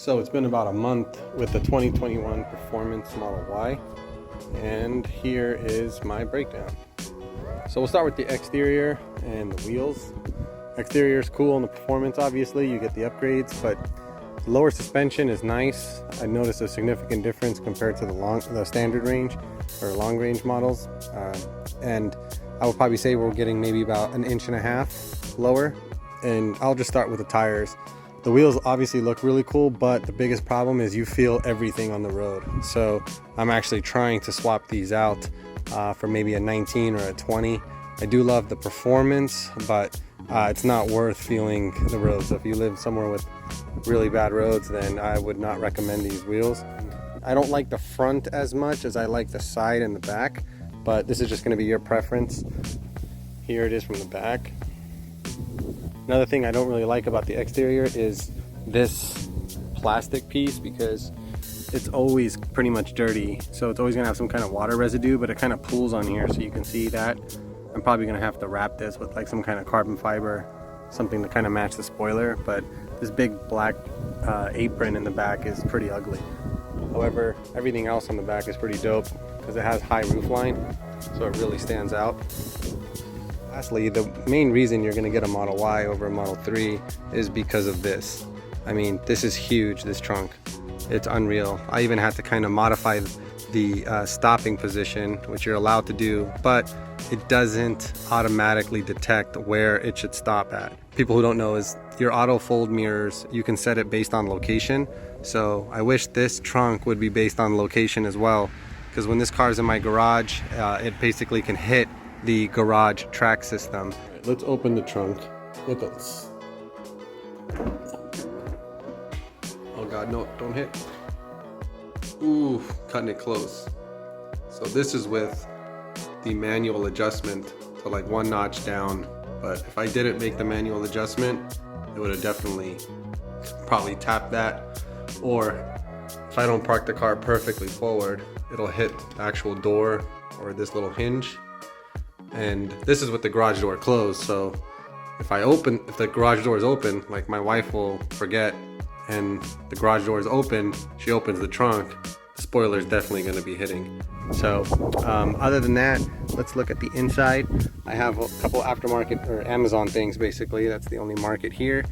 So it's been about a month with the 2021 Performance Model Y, and here is my breakdown. So we'll start with the exterior and the wheels. Exterior is cool, and the performance, obviously you get the upgrades, but the lower suspension is nice. I noticed a significant difference compared to the standard range or long range models, and I would probably say we're getting maybe about 1.5 inches lower. And I'll just start with the tires. The wheels obviously look really cool, but the biggest problem is you feel everything on the road. So I'm actually trying to swap these out for maybe a 19 or a 20. I do love the performance, but it's not worth feeling the roads. So if you live somewhere with really bad roads, then I would not recommend these wheels. I don't like the front as much as I like the side and the back, but this is just going to be your preference. Here it is from the back. Another thing I don't really like about the exterior is this plastic piece, because it's always pretty much dirty. So it's always gonna have some kind of water residue, but it kind of pools on here, so you can see that. I'm probably gonna have to wrap this with like some kind of carbon fiber, something to kind of match the spoiler, but this big black apron in the back is pretty ugly. However, everything else on the back is pretty dope because it has high roof line, so it really stands out. Lastly, the main reason you're going to get a Model Y over a Model 3 is because of this. I mean, this is huge, this trunk. It's unreal. I even had to kind of modify the stopping position, which you're allowed to do, but it doesn't automatically detect where it should stop at. People who don't know is your auto fold mirrors, you can set it based on location. So I wish this trunk would be based on location as well, because when this car is in my garage, it basically can hit the garage track system. Right, let's open the trunk. Look at this. Oh God, no, don't hit. Ooh, cutting it close. So this is with the manual adjustment to like 1 notch down. But if I didn't make the manual adjustment, it would have definitely probably tapped that. Or if I don't park the car perfectly forward, it'll hit the actual door or this little hinge. And this is with the garage door closed, so if the garage door is open, like my wife will forget, and the garage door is open, she opens the trunk, the spoiler is definitely going to be hitting. So other than that, let's look at the inside. I have a couple aftermarket or Amazon things, basically. That's the only market here,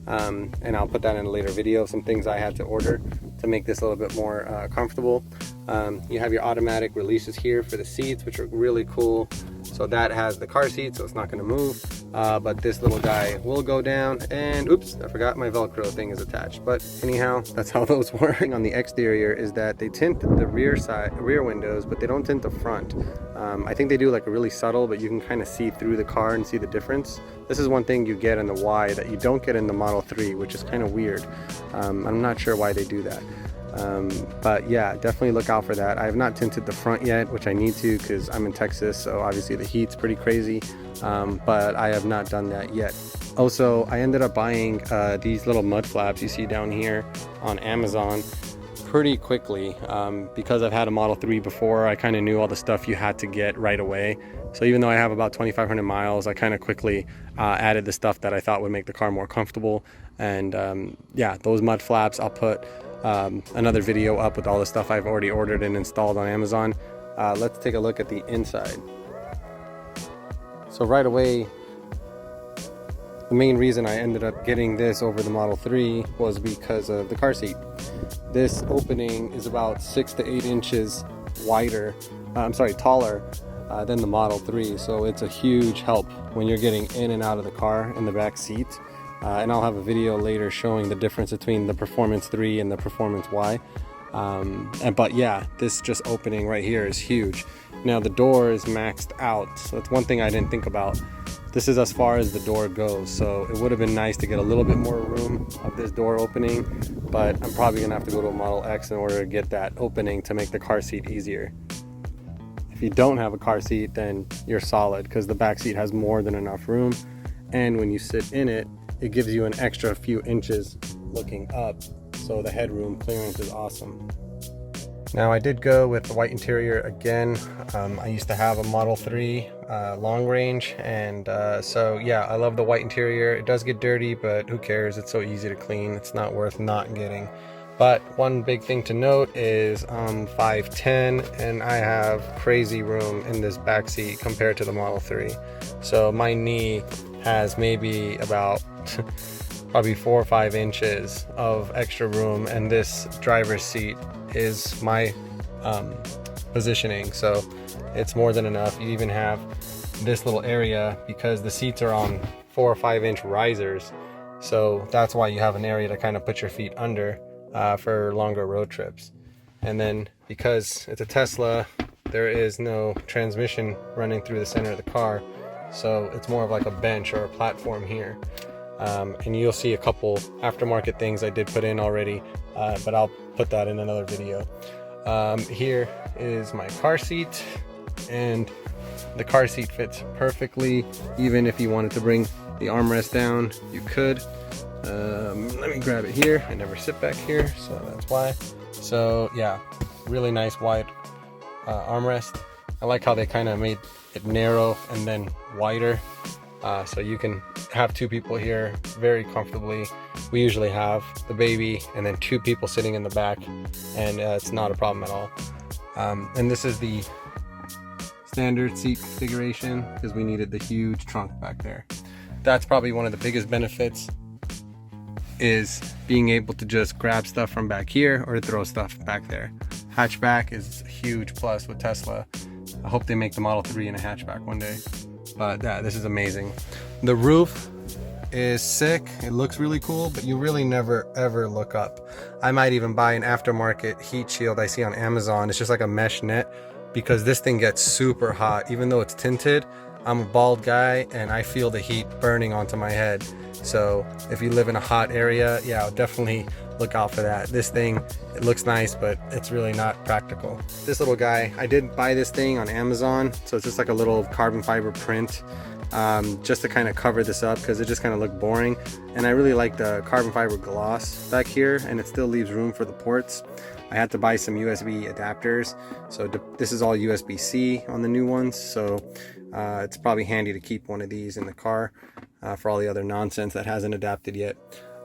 and I'll put that in a later video, some things I had to order to make this a little bit more comfortable. You have your automatic releases here for the seats, which are really cool. So that has the car seat, so it's not going to move, but this little guy will go down. And oops, I forgot my Velcro thing is attached, but anyhow, that's how those work. On the exterior is that they tint the rear windows, but they don't tint the front. I think they do like a really subtle, but you can kind of see through the car and see the difference. This is one thing you get in the Y that you don't get in the Model 3, which is kind of weird. I'm not sure why they do that. But yeah, definitely look out for that. I have not tinted the front yet, which I need to because I'm in Texas, so obviously the heat's pretty crazy, but I have not done that yet. Also, I ended up buying these little mud flaps you see down here on Amazon pretty quickly, because I've had a Model 3 before. I kind of knew all the stuff you had to get right away. So even though I have about 2,500 miles, I kind of quickly added the stuff that I thought would make the car more comfortable. And yeah, those mud flaps, I'll put another video up with all the stuff I've already ordered and installed on Amazon. Let's take a look at the inside. So right away, the main reason I ended up getting this over the Model 3 was because of the car seat. This opening is about 6 to 8 inches wider, taller than the Model 3. So it's a huge help when you're getting in and out of the car in the back seat. And I'll have a video later showing the difference between the Performance 3 and the Performance Y. But yeah, this just opening right here is huge. Now the door is maxed out, so that's one thing I didn't think about. This is as far as the door goes, so it would have been nice to get a little bit more room of this door opening, but I'm probably gonna have to go to a Model X in order to get that opening to make the car seat easier. If you don't have a car seat, then you're solid, because the back seat has more than enough room, and when you sit in it, it gives you an extra few inches looking up, so the headroom clearance is awesome. Now I did go with the white interior again. I used to have a Model 3 long range, and so yeah, I love the white interior. It does get dirty, but who cares? It's so easy to clean. It's not worth not getting. But one big thing to note is I'm 5'10", and I have crazy room in this back seat compared to the Model 3. So my knee has maybe about probably 4 or 5 inches of extra room, and this driver's seat is my positioning, so it's more than enough. You even have this little area because the seats are on 4 or 5 inch risers, so that's why you have an area to kind of put your feet under for longer road trips. And then because it's a Tesla, there is no transmission running through the center of the car, so it's more of like a bench or a platform here. And you'll see a couple aftermarket things I did put in already, but I'll put that in another video. Here is my car seat, and the car seat fits perfectly. Even if you wanted to bring the armrest down, you could. Let me grab it here. I never sit back here, so that's why. So yeah, really nice wide armrest. I like how they kind of made it narrow and then wider, so you can have 2 people here very comfortably. We usually have the baby and then 2 people sitting in the back, and it's not a problem at all. And this is the standard seat configuration because we needed the huge trunk back there. That's probably one of the biggest benefits, is being able to just grab stuff from back here or throw stuff back there. Hatchback is a huge plus with Tesla. I hope they make the Model 3 in a hatchback one day. But yeah, this is amazing. The roof is sick. It looks really cool, but you really never ever look up. I might even buy an aftermarket heat shield I see on Amazon. It's just like a mesh net, because this thing gets super hot. Even though it's tinted, I'm a bald guy and I feel the heat burning onto my head. So if you live in a hot area, yeah, I'll definitely look out for that. This thing, it looks nice, but it's really not practical. This little guy, I did buy this thing on Amazon, so it's just like a little carbon fiber print, just to kind of cover this up because it just kind of looked boring. And I really like the carbon fiber gloss back here, and it still leaves room for the ports. I had to buy some USB adapters, so this is all USB-C on the new ones, so it's probably handy to keep one of these in the car for all the other nonsense that hasn't adapted yet.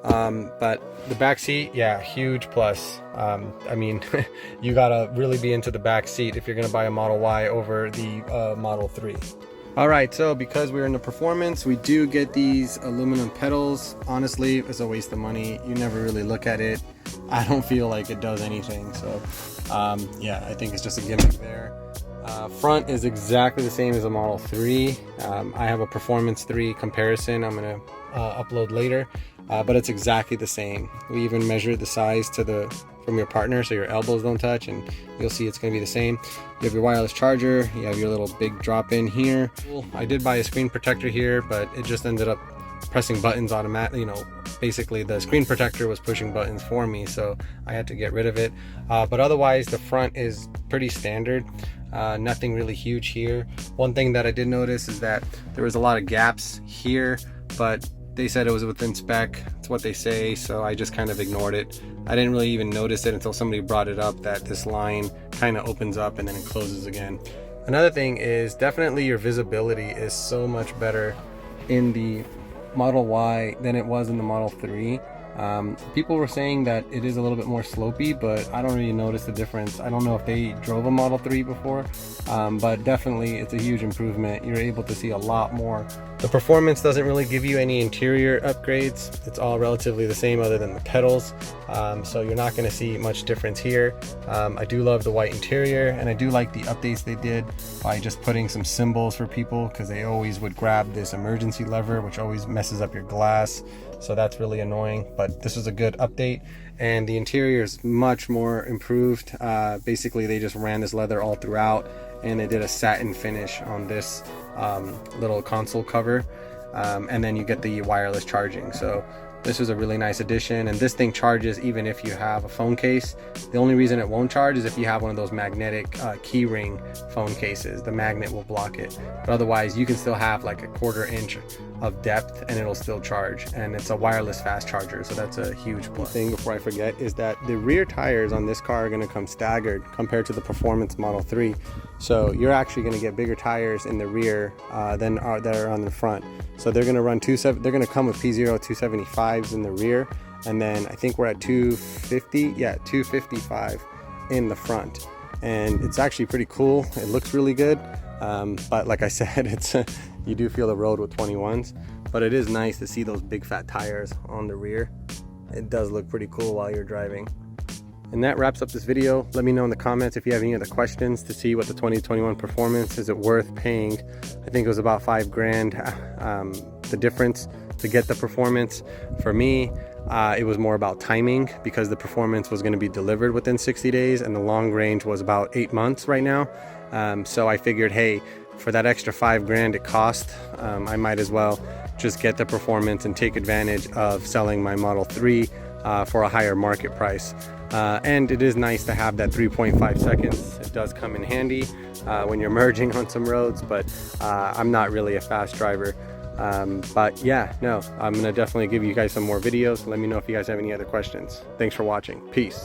But the back seat, yeah, huge plus. I mean, you gotta really be into the back seat if you're gonna buy a Model Y over the Model 3. All right, so because we're in the performance, we do get these aluminum pedals. Honestly, it's a waste of money. You never really look at it. I don't feel like it does anything. So yeah, I think it's just a gimmick there. Front is exactly the same as a Model 3. I have a Performance 3 comparison I'm gonna upload later, but it's exactly the same. We even measured the size to from your partner so your elbows don't touch, and you'll see it's gonna be the same. You have your wireless charger, you have your little big drop-in here. I did buy a screen protector here, but it just ended up pressing buttons automatically. You know, basically the screen protector was pushing buttons for me, so I had to get rid of it. But otherwise, the front is pretty standard. Nothing really huge here. One thing that I did notice is that there was a lot of gaps here, but they said it was within spec. It's what they say, so I just kind of ignored it. I didn't really even notice it until somebody brought it up, that this line kind of opens up and then it closes again. Another thing is definitely your visibility is so much better in the Model Y than it was in the Model 3. People were saying that it is a little bit more slopey, but I don't really notice the difference. I don't know if they drove a Model 3 before, but definitely it's a huge improvement. You're able to see a lot more. The performance doesn't really give you any interior upgrades. It's all relatively the same other than the pedals, so you're not going to see much difference here. I do love the white interior, and I do like the updates they did by just putting some symbols for people, because they always would grab this emergency lever, which always messes up your glass. So that's really annoying, but this was a good update, and the interior is much more improved. Basically, they just ran this leather all throughout, and they did a satin finish on this little console cover, and then you get the wireless charging. So this was a really nice addition, and this thing charges even if you have a phone case. The only reason it won't charge is if you have one of those magnetic key ring phone cases. The magnet will block it, but otherwise you can still have like a 1/4 inch of depth and it'll still charge, and it's a wireless fast charger, so that's a huge plus. Thing before I forget is that the rear tires on this car are going to come staggered compared to the Performance Model 3, so you're actually going to get bigger tires in the rear than that are on the front. So they're going to run they're going to come with P0 275s in the rear, and then I think we're at 250, yeah, 255 in the front. And it's actually pretty cool. It looks really good, but like I said, it's you do feel the road with 21s, but it is nice to see those big fat tires on the rear. It does look pretty cool while you're driving. And that wraps up this video. Let me know in the comments if you have any other questions to see what the 2021 Performance, is it worth paying, I think it was about $5,000, the difference to get the Performance. For me, it was more about timing, because the Performance was going to be delivered within 60 days and the long range was about 8 months right now. So I figured, hey, for that extra $5,000 it cost, I might as well just get the Performance and take advantage of selling my Model 3 for a higher market price. And it is nice to have that 3.5 seconds. It does come in handy when you're merging on some roads, but I'm not really a fast driver. But yeah, no, I'm gonna definitely give you guys some more videos. Let me know if you guys have any other questions. Thanks for watching. Peace.